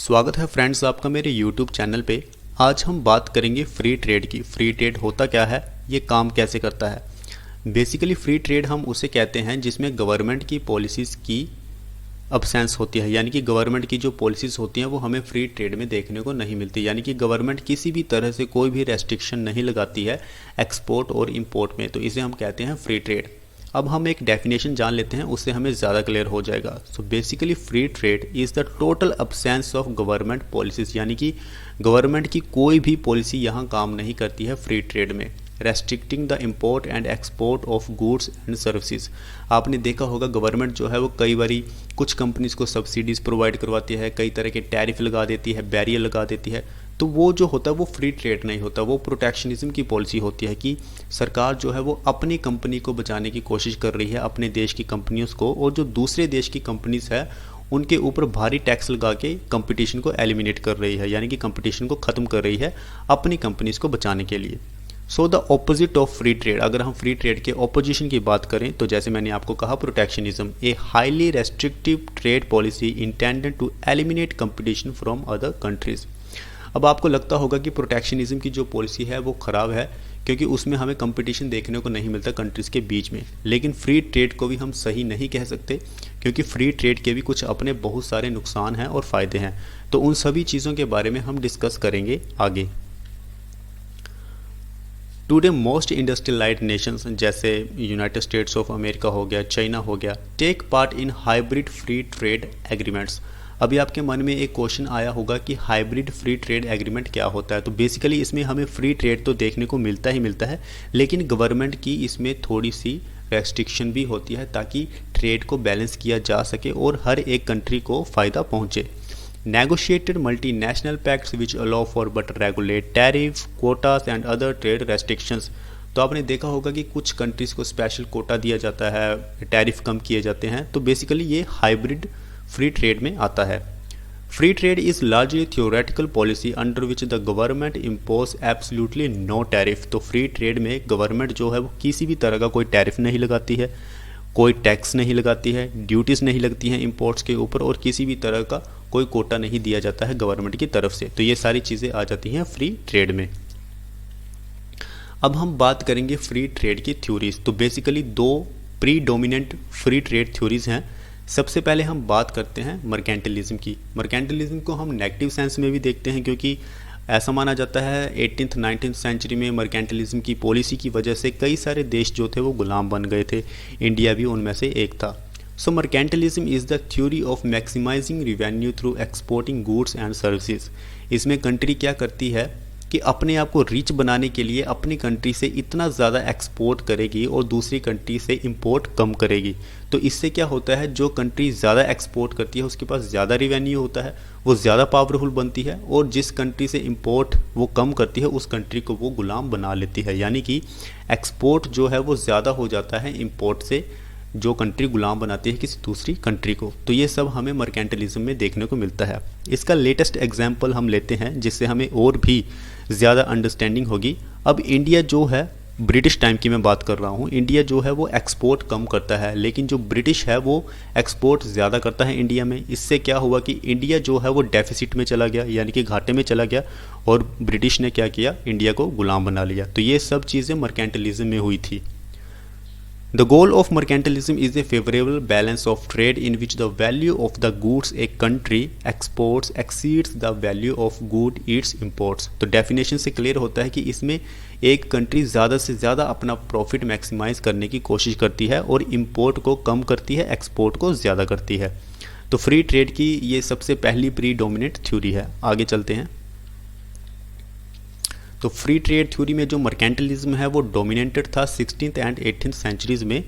स्वागत है फ्रेंड्स आपका मेरे YouTube चैनल पे। आज हम बात करेंगे फ्री ट्रेड की। फ्री ट्रेड होता क्या है, ये काम कैसे करता है। बेसिकली फ्री ट्रेड हम उसे कहते हैं जिसमें गवर्नमेंट की पॉलिसीज़ की अब्सेंस होती है, यानी कि गवर्नमेंट की जो पॉलिसीज़ होती हैं वो हमें फ्री ट्रेड में देखने को नहीं मिलती। यानी कि गवर्नमेंट किसी भी तरह से कोई भी रेस्ट्रिक्शन नहीं लगाती है एक्सपोर्ट और इंपोर्ट में, तो इसे हम कहते हैं फ्री ट्रेड। अब हम एक डेफिनेशन जान लेते हैं, उससे हमें ज़्यादा क्लियर हो जाएगा। So basically free trade is the total absence of government policies, यानी कि गवर्नमेंट की कोई भी पॉलिसी यहाँ काम नहीं करती है फ्री ट्रेड में। Restricting the import and export of goods and services. आपने देखा होगा गवर्नमेंट जो है वो कई बारी कुछ कंपनीज को सब्सिडीज़ प्रोवाइड करवाती है, कई तरह के टैरिफ लगा देती है, बैरियर लगा देती है। तो वो जो होता है वो फ्री ट्रेड नहीं होता, वो प्रोटेक्शनिज्म की पॉलिसी होती है कि सरकार जो है वो अपनी कंपनी को बचाने की कोशिश कर रही है, अपने देश की कंपनियों को, और जो दूसरे देश की कंपनीज है उनके ऊपर भारी टैक्स लगा के कंपटीशन को एलिमिनेट कर रही है, यानी कि कंपटीशन को ख़त्म कर रही है अपनी कंपनीज को बचाने के लिए। So the opposite of free trade, अगर हम फ्री ट्रेड के ऑपोजिशन की बात करें तो जैसे मैंने आपको कहा protectionism, a highly restrictive trade policy intended to eliminate competition from other countries. अब आपको लगता होगा कि प्रोटेक्शनिज्म की जो पॉलिसी है वो ख़राब है क्योंकि उसमें हमें कंपटीशन देखने को नहीं मिलता कंट्रीज़ के बीच में, लेकिन फ्री ट्रेड को भी हम सही नहीं कह सकते क्योंकि फ्री ट्रेड के भी कुछ अपने बहुत सारे नुकसान हैं और फ़ायदे हैं। तो उन सभी चीज़ों के बारे में हम डिस्कस करेंगे आगे। टुडे मोस्ट इंडस्ट्रियलाइज्ड नेशंस जैसे यूनाइटेड स्टेट्स ऑफ अमेरिका हो गया, चाइना हो गया, take part in hybrid free trade agreements. अभी आपके मन में एक क्वेश्चन आया होगा कि हाइब्रिड फ्री ट्रेड एग्रीमेंट क्या होता है। तो बेसिकली इसमें हमें फ्री ट्रेड तो देखने को मिलता ही मिलता है, लेकिन गवर्नमेंट की इसमें थोड़ी सी रेस्ट्रिक्शन भी होती है ताकि ट्रेड को बैलेंस किया जा सके और हर एक कंट्री को फ़ायदा पहुँचे। Negotiated multinational pacts which allow for but regulate tariff, quotas and other trade restrictions। तो आपने देखा होगा कि कुछ कंट्रीज़ को स्पेशल कोटा दिया जाता है, टैरिफ कम किए जाते हैं। तो बेसिकली ये हाइब्रिड फ्री ट्रेड में आता है। Free trade is largely theoretical policy under which the government impose absolutely no tariff. तो फ्री ट्रेड में गवर्नमेंट जो है वो किसी भी तरह का कोई टैरिफ नहीं लगाती है, कोई टैक्स नहीं लगाती है, ड्यूटीज़ नहीं लगती हैं इंपोर्ट्स के ऊपर, और किसी भी तरह का कोई कोटा नहीं दिया जाता है गवर्नमेंट की तरफ से। तो ये सारी चीज़ें आ जाती हैं फ्री ट्रेड में। अब हम बात करेंगे फ्री ट्रेड की थ्योरीज। तो बेसिकली दो प्रीडोमिनेंट फ्री ट्रेड थ्योरीज हैं। सबसे पहले हम बात करते हैं मर्केंटिलिज्म की। मर्केंटिलिज्म को हम नेगेटिव सेंस में भी देखते हैं क्योंकि ऐसा माना जाता है 18th-19th सेंचुरी में मर्केंटिलिज्म की पॉलिसी की वजह से कई सारे देश जो थे वो गुलाम बन गए थे, इंडिया भी उनमें से एक था। So mercantilism is the theory of maximizing revenue through exporting goods and services. इसमें कंट्री क्या करती है कि अपने आप को रिच बनाने के लिए अपनी कंट्री से इतना ज़्यादा एक्सपोर्ट करेगी और दूसरी कंट्री से इंपोर्ट कम करेगी। तो इससे क्या होता है, जो कंट्री ज़्यादा एक्सपोर्ट करती है उसके पास ज़्यादा रिवेन्यू होता है, वो ज़्यादा पावरफुल बनती है, और जिस कंट्री से इंपोर्ट वो कम करती है उस कंट्री को वो गुलाम बना लेती है। यानी कि एक्सपोर्ट जो है वो ज़्यादा हो जाता है इंपोर्ट से, जो कंट्री गुलाम बनाती है किसी दूसरी कंट्री को। तो ये सब हमें मर्केंटिलिज्म में देखने को मिलता है। इसका लेटेस्ट एग्जाम्पल हम लेते हैं जिससे हमें और भी ज़्यादा अंडरस्टैंडिंग होगी। अब इंडिया जो है, ब्रिटिश टाइम की मैं बात कर रहा हूँ, इंडिया जो है वो एक्सपोर्ट कम करता है, लेकिन जो ब्रिटिश है वो एक्सपोर्ट ज़्यादा करता है इंडिया में। इससे क्या हुआ कि इंडिया जो है वो डेफिसिट में चला गया, यानी कि घाटे में चला गया, और ब्रिटिश ने क्या किया, इंडिया को गुलाम बना लिया। तो ये सब चीज़ें मर्केंटिलिज्म में हुई थी। The goal of mercantilism is a favorable balance of trade in which the value of the goods a country exports exceeds the value of good its imports। तो डेफिनेशन से क्लियर होता है कि इसमें एक कंट्री ज़्यादा से ज़्यादा अपना प्रॉफिट मैक्सिमाइज करने की कोशिश करती है और इंपोर्ट को कम करती है, एक्सपोर्ट को ज़्यादा करती है। तो फ्री ट्रेड की ये सबसे पहली प्रीडोमिनेंट थ्योरी है। आगे चलते हैं। तो फ्री ट्रेड थ्योरी में जो मर्केंटिलिज्म है वो डोमिनेटेड था 16th एंड 18th सेंचुरीज में।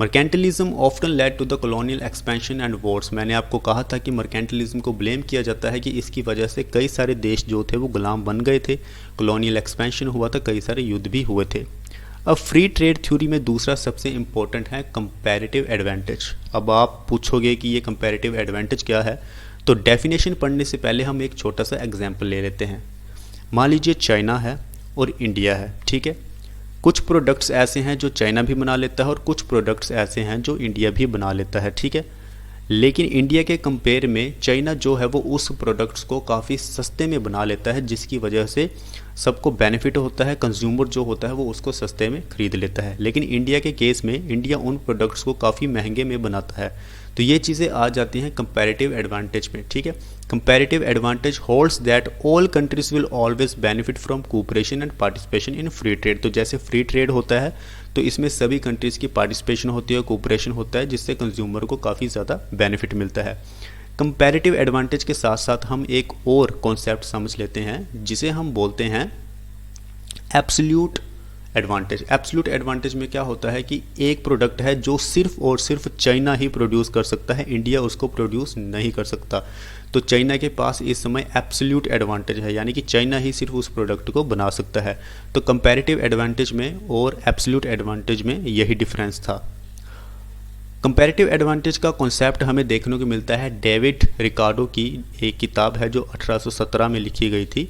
Mercantilism often led to the colonial expansion and wars. मैंने आपको कहा था कि मर्केंटिलिज्म को ब्लेम किया जाता है कि इसकी वजह से कई सारे देश जो थे वो गुलाम बन गए थे, कॉलोनियल एक्सपेंशन हुआ था, कई सारे युद्ध भी हुए थे। अब फ्री ट्रेड थ्योरी में दूसरा सबसे इम्पोर्टेंट है कंपैरेटिव एडवांटेज। अब आप पूछोगे कि ये कंपैरेटिव एडवांटेज क्या है, तो डेफिनेशन पढ़ने से पहले हम एक छोटा सा एग्जाम्पल ले लेते हैं। मान लीजिए चाइना है और इंडिया है, ठीक है। कुछ प्रोडक्ट्स ऐसे हैं जो चाइना भी बना लेता है और कुछ प्रोडक्ट्स ऐसे हैं जो इंडिया भी बना लेता है, ठीक है। लेकिन इंडिया के कंपेयर में चाइना जो है वो उस प्रोडक्ट्स को काफ़ी सस्ते में बना लेता है, जिसकी वजह से सबको बेनिफिट होता है, कंज्यूमर जो होता है वो उसको सस्ते में खरीद लेता है। लेकिन इंडिया के केस में इंडिया उन प्रोडक्ट्स को काफ़ी महंगे में बनाता है। तो ये चीज़ें आ जाती हैं कंपैरेटिव एडवांटेज में, ठीक है। Comparative advantage holds that all countries will always benefit from cooperation and participation in free trade. तो जैसे फ्री ट्रेड होता है तो इसमें सभी कंट्रीज़ की पार्टिसिपेशन होती है, कोऑपरेशन होता है, जिससे कंज्यूमर को काफ़ी ज़्यादा बेनिफिट मिलता है। कंपैरेटिव एडवांटेज के साथ साथ हम एक और कॉन्सेप्ट समझ लेते हैं जिसे हम बोलते हैं एब्सोल्यूट एडवांटेज। एब्सोल्यूट एडवांटेज में क्या होता है कि एक प्रोडक्ट है जो सिर्फ और सिर्फ चाइना ही प्रोड्यूस कर सकता है, इंडिया उसको प्रोड्यूस नहीं कर सकता। तो चाइना के पास इस समय एब्सोल्यूट एडवांटेज है, यानी कि चाइना ही सिर्फ उस प्रोडक्ट को बना सकता है। तो कंपैरेटिव एडवांटेज में और एब्सोल्यूट एडवांटेज में यही डिफरेंस था। कंपैरेटिव एडवांटेज का कॉन्सेप्ट हमें देखने को मिलता है डेविड रिकार्डो की एक किताब है जो 1817 में लिखी गई थी,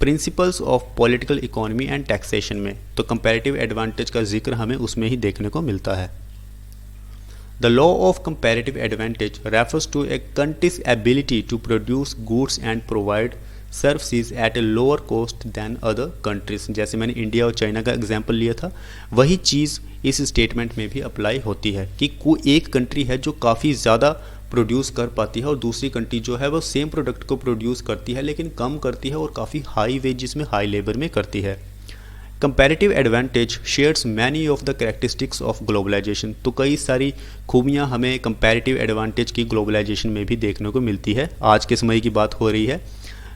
principles of political economy and taxation में। तो कंपैरेटिव एडवांटेज का जिक्र हमें उसमें ही देखने को मिलता है। The law of comparative advantage refers to a country's ability to produce goods and provide services at a lower cost than other countries. जैसे मैंने इंडिया और चाइना का एग्जाम्पल लिया था, वही चीज़ इस स्टेटमेंट में भी अप्लाई होती है कि कोई एक कंट्री है जो काफ़ी ज़्यादा प्रोड्यूस कर पाती है और दूसरी कंट्री जो है वो सेम प्रोडक्ट को प्रोड्यूस करती है लेकिन कम करती है और काफ़ी हाई वेजेस में, हाई लेबर में करती है। Comparative advantage shares many of the characteristics of globalisation. तो कई सारी खूबियाँ हमें कंपैरेटिव एडवांटेज की ग्लोबलाइजेशन में भी देखने को मिलती है। आज के समय की बात हो रही है।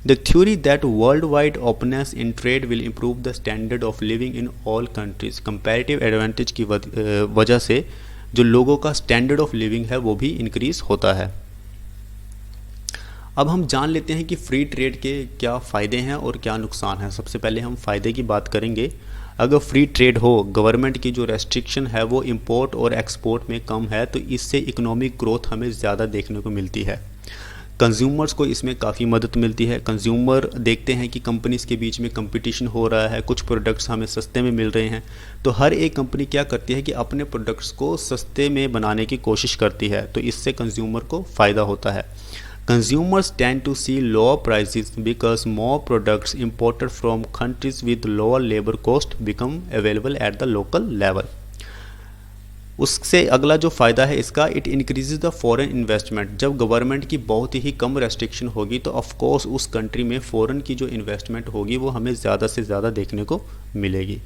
The theory that world wide openness in trade will improve the standard of living in all countries. Comparative advantage की वजह से जो लोगों का स्टैंडर्ड ऑफ लिविंग है वो भी इंक्रीज होता है। अब हम जान लेते हैं कि फ्री ट्रेड के क्या फ़ायदे हैं और क्या नुकसान है। सबसे पहले हम फ़ायदे की बात करेंगे। अगर फ्री ट्रेड हो, गवर्नमेंट की जो रेस्ट्रिक्शन है वो इंपोर्ट और एक्सपोर्ट में कम है, तो इससे इकोनॉमिक ग्रोथ हमें ज़्यादा देखने को मिलती है। कंज्यूमर्स को इसमें काफ़ी मदद मिलती है। कंज्यूमर देखते हैं कि कंपनीज़ के बीच में कंपटीशन हो रहा है, कुछ प्रोडक्ट्स हमें सस्ते में मिल रहे हैं, तो हर एक कंपनी क्या करती है कि अपने प्रोडक्ट्स को सस्ते में बनाने की कोशिश करती है, तो इससे कंज्यूमर को फ़ायदा होता है। Consumers tend to see lower prices because more products imported from countries with lower labor cost become available at the local level. उससे अगला जो फ़ायदा है इसका, it increases the foreign investment. जब गवर्नमेंट की बहुत ही कम रेस्ट्रिक्शन होगी तो ऑफ कोर्स उस कंट्री में फ़ॉरेन की जो इन्वेस्टमेंट होगी वो हमें ज़्यादा से ज़्यादा देखने को मिलेगी।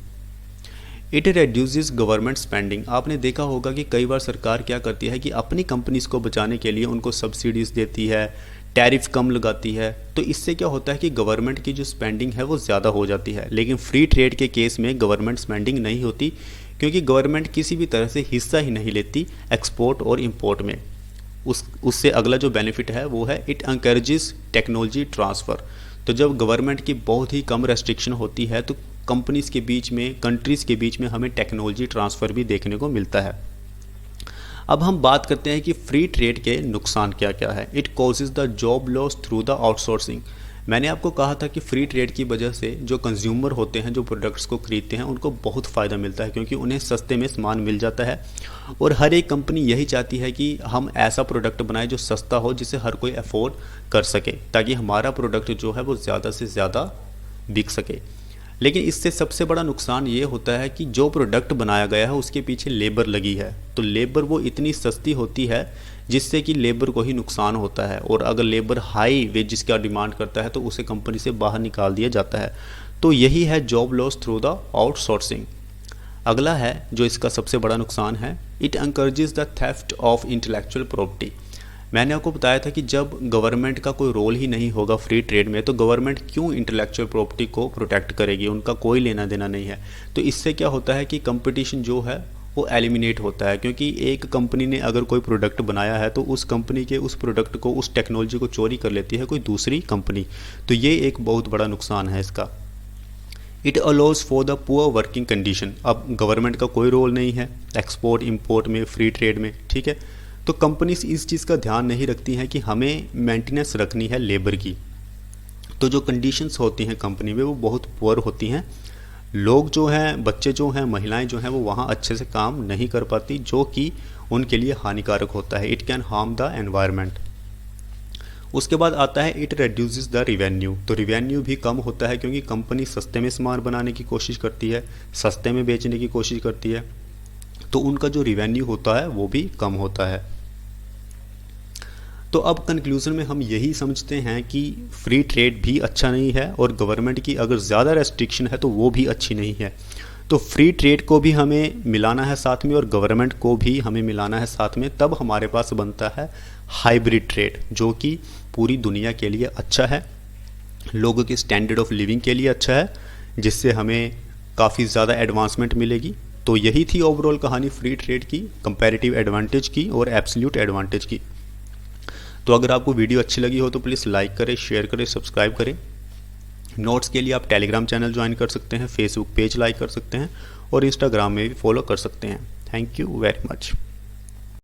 It reduces government spending. आपने देखा होगा कि कई बार सरकार क्या करती है कि अपनी कंपनीज़ को बचाने के लिए उनको सब्सिडीज़ देती है, टैरिफ कम लगाती है, तो इससे क्या होता है कि गवर्नमेंट की जो स्पेंडिंग है वो ज़्यादा हो जाती है। लेकिन फ्री ट्रेड के केस में गवर्नमेंट स्पेंडिंग नहीं होती, क्योंकि गवर्नमेंट किसी भी तरह से हिस्सा ही नहीं लेती एक्सपोर्ट और इंपोर्ट में। उससे अगला जो बेनिफिट है वो है इट एनकरेजेस टेक्नोलॉजी ट्रांसफ़र। तो जब गवर्नमेंट की बहुत ही कम रेस्ट्रिक्शन होती है तो कंपनीज़ के बीच में, कंट्रीज़ के बीच में हमें टेक्नोलॉजी ट्रांसफ़र भी देखने को मिलता है। अब हम बात करते हैं कि फ्री ट्रेड के नुकसान क्या क्या है। It causes the job loss through the outsourcing. मैंने आपको कहा था कि फ्री ट्रेड की वजह से जो कंज्यूमर होते हैं, जो प्रोडक्ट्स को खरीदते हैं, उनको बहुत फ़ायदा मिलता है, क्योंकि उन्हें सस्ते में सामान मिल जाता है। और हर एक कंपनी यही चाहती है कि हम ऐसा प्रोडक्ट बनाएं जो सस्ता हो, जिसे हर कोई अफोर्ड कर सके, ताकि हमारा प्रोडक्ट जो है वो ज़्यादा से ज़्यादा बिक सके। लेकिन इससे सबसे बड़ा नुकसान ये होता है कि जो प्रोडक्ट बनाया गया है उसके पीछे लेबर लगी है, तो लेबर वो इतनी सस्ती होती है जिससे कि लेबर को ही नुकसान होता है। और अगर लेबर हाई वेजेस का डिमांड करता है तो उसे कंपनी से बाहर निकाल दिया जाता है। तो यही है job loss through the outsourcing. अगला है जो इसका सबसे बड़ा नुकसान है, it encourages the theft of intellectual property. मैंने आपको बताया था कि जब गवर्नमेंट का कोई रोल ही नहीं होगा फ्री ट्रेड में, तो गवर्नमेंट क्यों इंटेलेक्चुअल प्रॉपर्टी को प्रोटेक्ट करेगी, उनका कोई लेना देना नहीं है। तो इससे क्या होता है कि कंपटीशन जो है वो एलिमिनेट होता है, क्योंकि एक कंपनी ने अगर कोई प्रोडक्ट बनाया है तो उस कंपनी के उस प्रोडक्ट को, उस टेक्नोलॉजी को चोरी कर लेती है कोई दूसरी कंपनी। तो ये एक बहुत बड़ा नुकसान है इसका। It allows for the poor working condition. अब गवर्नमेंट का कोई रोल नहीं है एक्सपोर्ट इंपोर्ट में, फ्री ट्रेड में, ठीक है। तो कंपनीज इस चीज़ का ध्यान नहीं रखती हैं कि हमें मेंटेनेंस रखनी है लेबर की, तो जो कंडीशंस होती हैं कंपनी में वो बहुत पुअर होती हैं। लोग जो हैं, बच्चे जो हैं, महिलाएं जो हैं, वो वहाँ अच्छे से काम नहीं कर पाती, जो कि उनके लिए हानिकारक होता है। It can harm the environment. उसके बाद आता है इट रिड्यूसेस द रिवेन्यू। तो रिवेन्यू भी कम होता है क्योंकि कंपनी सस्ते में सामान बनाने की कोशिश करती है, सस्ते में बेचने की कोशिश करती है, तो उनका जो रिवेन्यू होता है वो भी कम होता है। तो अब कंक्लूज़न में हम यही समझते हैं कि फ्री ट्रेड भी अच्छा नहीं है और गवर्नमेंट की अगर ज़्यादा रेस्ट्रिक्शन है तो वो भी अच्छी नहीं है। तो फ्री ट्रेड को भी हमें मिलाना है साथ में और गवर्नमेंट को भी हमें मिलाना है साथ में, तब हमारे पास बनता है हाइब्रिड ट्रेड, जो कि पूरी दुनिया के लिए अच्छा है, लोगों के स्टैंडर्ड ऑफ लिविंग के लिए अच्छा है, जिससे हमें काफ़ी ज़्यादा एडवांसमेंट मिलेगी। तो यही थी ओवरऑल कहानी फ्री ट्रेड की, कंपैरेटिव एडवांटेज की और एब्सोल्यूट एडवांटेज की। तो अगर आपको वीडियो अच्छी लगी हो तो प्लीज़ लाइक करें, शेयर करें, सब्सक्राइब करें। नोट्स के लिए आप टेलीग्राम चैनल ज्वाइन कर सकते हैं, फेसबुक पेज लाइक कर सकते हैं और इंस्टाग्राम में भी फॉलो कर सकते हैं। Thank you very much.